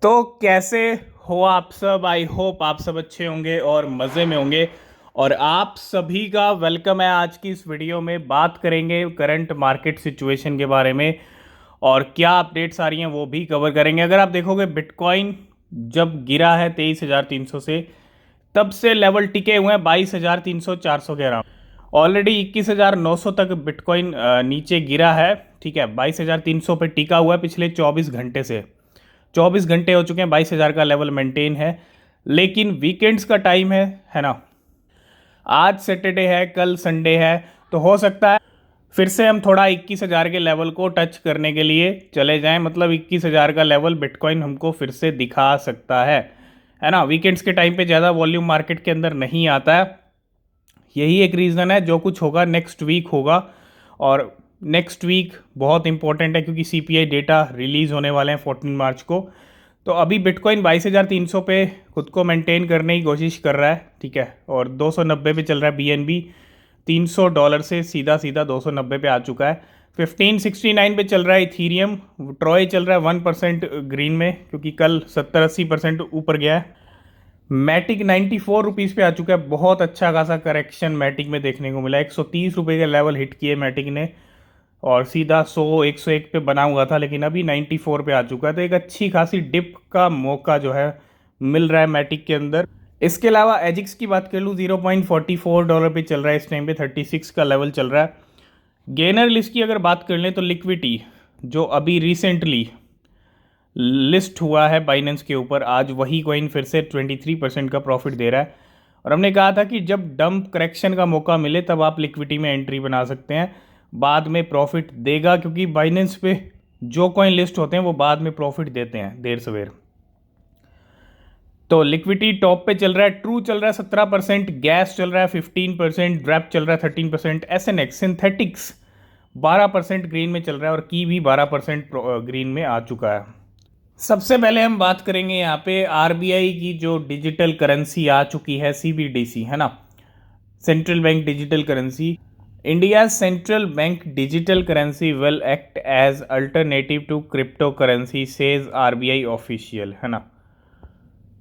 तो कैसे हो आप सब। आई होप आप सब अच्छे होंगे और मज़े में होंगे। और आप सभी का वेलकम है। आज की इस वीडियो में बात करेंगे करंट मार्केट सिचुएशन के बारे में और क्या अपडेट्स आ रही हैं वो भी कवर करेंगे। अगर आप देखोगे बिटकॉइन जब गिरा है 23,300 से, तब से लेवल टिके हुए हैं 22,300 400 के अराउंड। ऑलरेडी 21,900 तक बिटकॉइन नीचे गिरा है। ठीक है, 22,300 पे टिका हुआ है पिछले 24 घंटे से। 24 घंटे हो चुके हैं, 22,000 का लेवल मेंटेन है। लेकिन वीकेंड्स का टाइम है ना। आज सैटरडे है, कल संडे है, तो हो सकता है फिर से हम थोड़ा 21,000 के लेवल को टच करने के लिए चले जाएं। मतलब 21,000 का लेवल बिटकॉइन हमको फिर से दिखा सकता है ना। वीकेंड्स के टाइम पे ज़्यादा वॉल्यूम मार्केट के अंदर नहीं आता है। यही एक रीज़न है। जो कुछ होगा नेक्स्ट वीक होगा, और नेक्स्ट वीक बहुत इंपॉर्टेंट है क्योंकि सीपीआई डेटा रिलीज़ होने वाले हैं 14 मार्च को। तो अभी बिटकॉइन 22,300 पे खुद को मेंटेन करने की कोशिश कर रहा है। ठीक है, और 290 पे चल रहा है बीएनबी। $300 से सीधा सीधा 290 पे आ चुका है। 1569 पे चल रहा है इथीरियम। ट्रॉय चल रहा है 1% ग्रीन में, क्योंकि कल 70-80% ऊपर गया है। मैटिक 94 रुपीज़ पे आ चुका है। बहुत अच्छा खासा करेक्शन मैटिक में देखने को मिला। 130 रुपये के लेवल हिट किए मैटिक ने और सीधा 101 पे बना हुआ था, लेकिन अभी 94 पे आ चुका है। तो एक अच्छी खासी डिप का मौका जो है मिल रहा है मैटिक के अंदर। इसके अलावा एजिक्स की बात कर लूँ, $0.44 पे चल रहा है इस टाइम पे। 36 का लेवल चल रहा है। गेनर लिस्ट की अगर बात कर लें तो लिक्विडिटी जो अभी रिसेंटली लिस्ट हुआ है बाइनेंस के ऊपर, आज वही कॉइन फिर से 23% का प्रॉफिट दे रहा है। और हमने कहा था कि जब डंप करेक्शन का मौका मिले तब आप लिक्विडिटी में एंट्री बना सकते हैं, बाद में प्रॉफिट देगा, क्योंकि बाइनेंस पे जो कॉइन लिस्ट होते हैं वो बाद में प्रॉफिट देते हैं देर सवेर। तो लिक्विडिटी टॉप पे चल रहा है। ट्रू चल रहा है 17%, गैस चल रहा है 15%, ड्रैप चल रहा है 13%, एसएनएक्स सिंथेटिक्स 12% ग्रीन में चल रहा है और की भी 12% ग्रीन में आ चुका है। सबसे पहले हम बात करेंगे यहाँ पे आरबीआई की जो डिजिटल करेंसी आ चुकी है, सीबीडीसी है ना, central bank digital currency. India central bank digital currency will act as alternative to crypto currency, says RBI official है ना।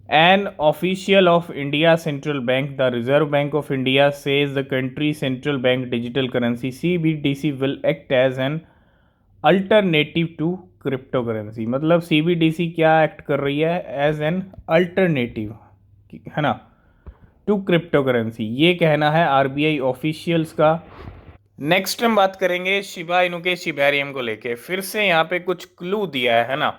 An official of India central bank, the Reserve Bank of India, says the country central bank digital currency CBDC will act as an alternative to crypto currency. मतलब CBDC क्या act कर रही है, as an alternative है ना to crypto currency. ये कहना है आरबीआई ऑफिशियल्स का। नेक्स्ट हम बात करेंगे शिबा इनू के शिबेरियम को लेके। फिर से यहाँ पे कुछ क्लू दिया है ना।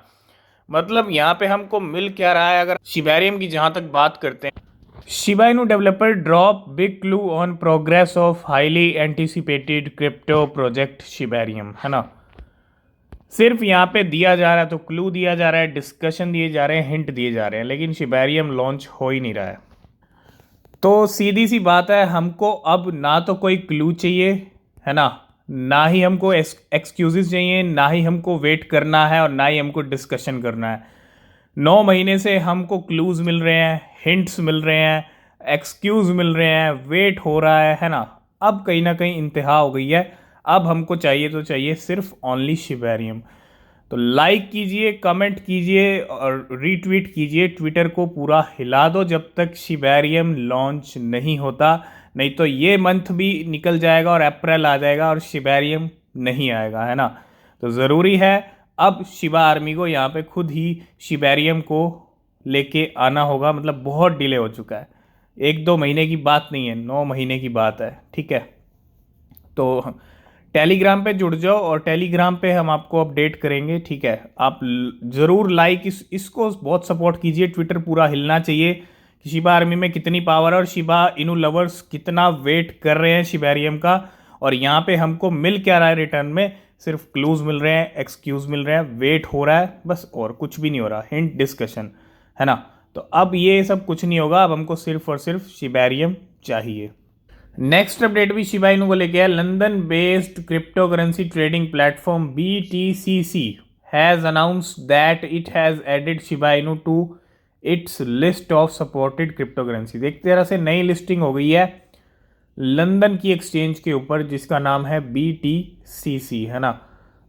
मतलब यहाँ पे हमको मिल क्या रहा है, अगर शिबेरियम की जहाँ तक बात करते हैं, Shiba Inu developer drop big clue on progress of highly anticipated crypto project Shibarium है ना। सिर्फ यहाँ पे दिया जा रहा है, तो क्लू दिया जा रहा है, डिस्कशन दिए जा रहे हैं, हिंट दिए जा रहे हैं, लेकिन शिबेरियम लॉन्च हो ही नहीं रहा है। तो सीधी सी बात है, हमको अब ना तो कोई क्लू चाहिए है ना ही हमको एक्सक्यूजेस चाहिए, ना ही हमको वेट करना है और ना ही हमको डिस्कशन करना है। 9 महीने से हमको क्लूज मिल रहे हैं, हिंट्स मिल रहे हैं, एक्सक्यूज मिल रहे हैं, वेट हो रहा है ना। अब कहीं ना कहीं इंतहा हो गई है। अब हमको चाहिए तो चाहिए सिर्फ ओनली शिबेरियम। तो लाइक कीजिए, कमेंट कीजिए और रीट्वीट कीजिए, ट्विटर को पूरा हिला दो जब तक शिबेरियम लॉन्च नहीं होता। नहीं तो ये मंथ भी निकल जाएगा और अप्रैल आ जाएगा और शिबेरियम नहीं आएगा है ना। तो ज़रूरी है अब शिबा आर्मी को यहाँ पे खुद ही शिबेरियम को लेके आना होगा। मतलब बहुत डिले हो चुका है, 1-2 महीने की बात नहीं है, 9 महीने की बात है। ठीक है, तो टेलीग्राम पे जुड़ जाओ और टेलीग्राम पे हम आपको अपडेट करेंगे। ठीक है, आप ज़रूर लाइक इसको बहुत सपोर्ट कीजिए। ट्विटर पूरा हिलना चाहिए कि शिबा आर्मी में कितनी पावर है और शिबा इनू लवर्स कितना वेट कर रहे हैं शिबेरियम का। और यहाँ पे हमको मिल क्या रहा है रिटर्न में, सिर्फ क्लूज मिल रहे हैं, एक्सक्यूज मिल रहे हैं, वेट हो रहा है, बस और कुछ भी नहीं हो रहा, हिंट डिस्कशन है ना। तो अब ये सब कुछ नहीं होगा, अब हमको सिर्फ और सिर्फ शिबेरियम चाहिए। नेक्स्ट अपडेट भी शिबा इनू को लेके है। London based crypto currency trading platform BTCC has announced that it has added Shiba Inu to its list of supported crypto currency. एक तरह से नई लिस्टिंग हो गई है लंदन की एक्सचेंज के ऊपर, जिसका नाम है BTCC है ना।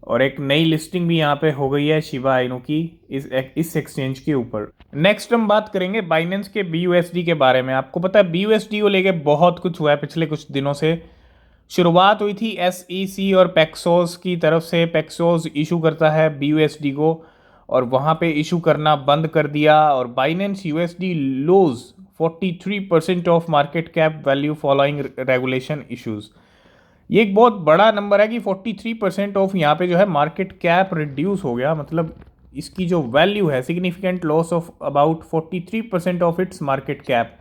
और एक नई लिस्टिंग भी यहाँ पे हो गई है शिबा इनू की इस एक्सचेंज के ऊपर। नेक्स्ट हम बात करेंगे बाइनेंस के BUSD के बारे में। आपको पता है BUSD को लेके बहुत कुछ हुआ है पिछले कुछ दिनों से। शुरुआत हुई थी SEC और पैक्सोस की तरफ से। पैक्सोस इशू करता है BUSD को और वहाँ पे इशू करना बंद कर दिया, और Binance USD lose 43% of market cap value following regulation issues. ये एक बहुत बड़ा नंबर है कि 43% ऑफ यहाँ पे जो है मार्केट कैप रिड्यूस हो गया, मतलब इसकी जो वैल्यू है significant loss of about 43% of its market cap.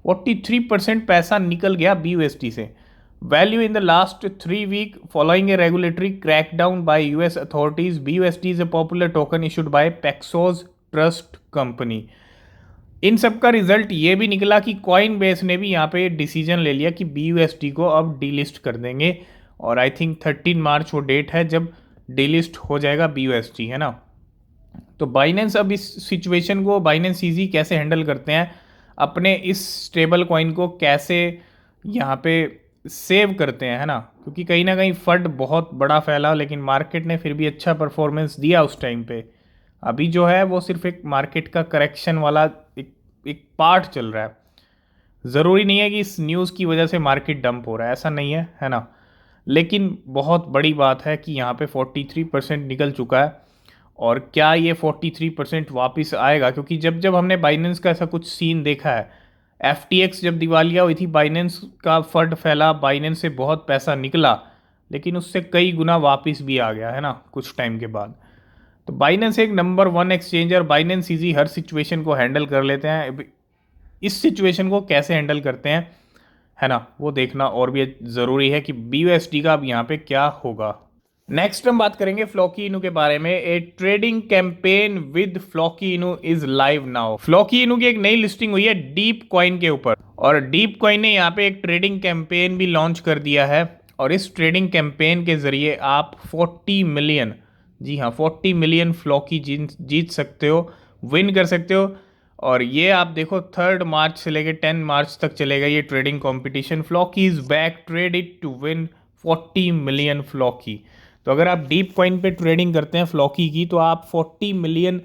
43% पैसा निकल गया BUSD से। Value in the last 3 week following a regulatory crackdown by US authorities, BUSD is a popular token issued by Paxos trust company. इन सब का result ये भी निकला कि कॉइन बेस ने भी यहाँ पे डिसीजन ले लिया कि BUSD को अब डीलिस्ट कर देंगे, और आई थिंक 13 मार्च वो डेट है जब डीलिस्ट हो जाएगा BUSD, है ना। तो बाइनेंस अब इस सिचुएशन को बाइनेंस ईजी कैसे हैंडल करते हैं, अपने इस स्टेबल कॉइन को कैसे यहाँ पे सेव करते हैं, है ना, क्योंकि कहीं ना कहीं फंड बहुत बड़ा फैला, लेकिन मार्केट ने फिर भी अच्छा परफॉर्मेंस दिया उस टाइम पे। अभी जो है वो सिर्फ एक मार्केट का करेक्शन वाला एक पार्ट चल रहा है। ज़रूरी नहीं है कि इस न्यूज़ की वजह से मार्केट डंप हो रहा है, ऐसा नहीं है, है ना। लेकिन बहुत बड़ी बात है कि यहाँ पे 43% निकल चुका है, और क्या ये 43% वापस आएगा, क्योंकि जब जब हमने बाइनेंस का ऐसा कुछ सीन देखा है, FTX जब दिवालिया हुई थी, बाइनेंस का फंड फैला, बाइनेंस से बहुत पैसा निकला, लेकिन उससे कई गुना वापस भी आ गया, है ना, कुछ टाइम के बाद। तो बाइनेंस एक नंबर 1 एक्सचेंजर, बाइनेंस ईजी हर सिचुएशन को हैंडल कर लेते हैं। इस सिचुएशन को कैसे हैंडल करते हैं, है ना, वो देखना और भी ज़रूरी है कि BUSD का अब यहाँ पे क्या होगा। नेक्स्ट हम बात करेंगे फ्लॉकी इनू के बारे में। ए ट्रेडिंग कैंपेन विद फ्लॉकी इनू इज लाइव नाउ। फ्लॉकी इनू की एक नई लिस्टिंग हुई है डीप कॉइन के ऊपर, और डीप कॉइन ने यहाँ पे एक ट्रेडिंग कैंपेन भी लॉन्च कर दिया है, और इस ट्रेडिंग कैंपेन के जरिए आप 40 मिलियन, जी हाँ 40 मिलियन फ्लॉकी जीत सकते हो, विन कर सकते हो। और ये आप देखो 3 मार्च से लेकर 10 मार्च तक चलेगा ये trading competition. Floki is back, trade it to win 40 million Floki. तो अगर आप डीप कॉइन पे ट्रेडिंग करते हैं फ्लॉकी की, तो आप 40 मिलियन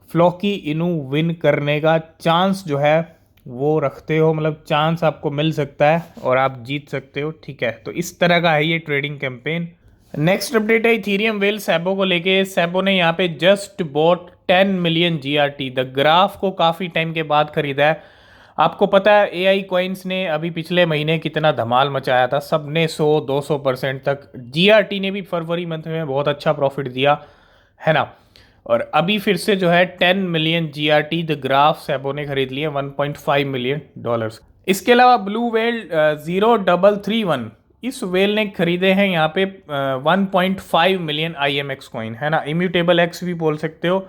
फ्लॉकी इनू विन करने का चांस जो है वो रखते हो, मतलब चांस आपको मिल सकता है और आप जीत सकते हो, ठीक है। तो इस तरह का है ये ट्रेडिंग कैंपेन। नेक्स्ट अपडेट है इथीरियम वेल सैबो को लेके। सैबो ने यहाँ पे just bought 10 million GRT। The graph को काफ़ी टाइम के बाद खरीदा है। आपको पता है AI कॉइन्स ने अभी पिछले महीने कितना धमाल मचाया था, सब ने 100-200% तक। GRT ने भी फरवरी मंथ में बहुत अच्छा प्रॉफिट दिया, है ना। और अभी फिर से जो है 10 मिलियन GRT द ग्राफ सैबो ने खरीद लिए, $1.5 मिलियन। इसके अलावा ब्लू वेल 0331, इस वेल ने खरीदे हैं यहाँ पे 1.5 मिलियन IMX कॉइन, है ना, इम्यूटेबल एक्स भी बोल सकते हो।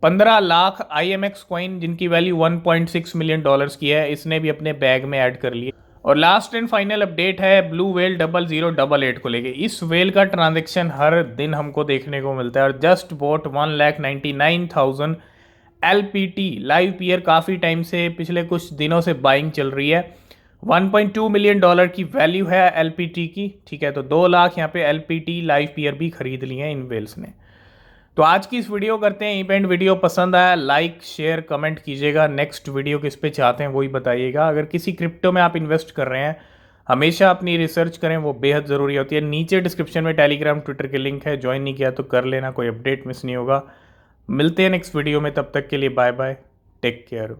15 लाख IMX कॉइन जिनकी वैल्यू $1.6 मिलियन की है, इसने भी अपने बैग में ऐड कर लिए। और लास्ट एंड फाइनल अपडेट है ब्लू वेल 0088 को लेके। इस वेल का ट्रांजेक्शन हर दिन हमको देखने को मिलता है, और just boat 1,99,000 LPT live peer. काफ़ी टाइम से, पिछले कुछ दिनों से बाइंग चल रही है। $1.2 मिलियन की वैल्यू है LPT की, ठीक है। तो 2 लाख यहाँ पे LPT लाइव पीयर भी खरीद लिए हैं इन वेल्स ने। तो आज की इस वीडियो करते हैं इवेंट। वीडियो पसंद आया लाइक शेयर कमेंट कीजिएगा। नेक्स्ट वीडियो किस पे चाहते हैं वही बताइएगा। अगर किसी क्रिप्टो में आप इन्वेस्ट कर रहे हैं, हमेशा अपनी रिसर्च करें, वो बेहद ज़रूरी होती है। नीचे डिस्क्रिप्शन में टेलीग्राम ट्विटर के लिंक है, ज्वाइन नहीं किया तो कर लेना, कोई अपडेट मिस नहीं होगा। मिलते हैं नेक्स्ट वीडियो में, तब तक के लिए बाय बाय, टेक केयर।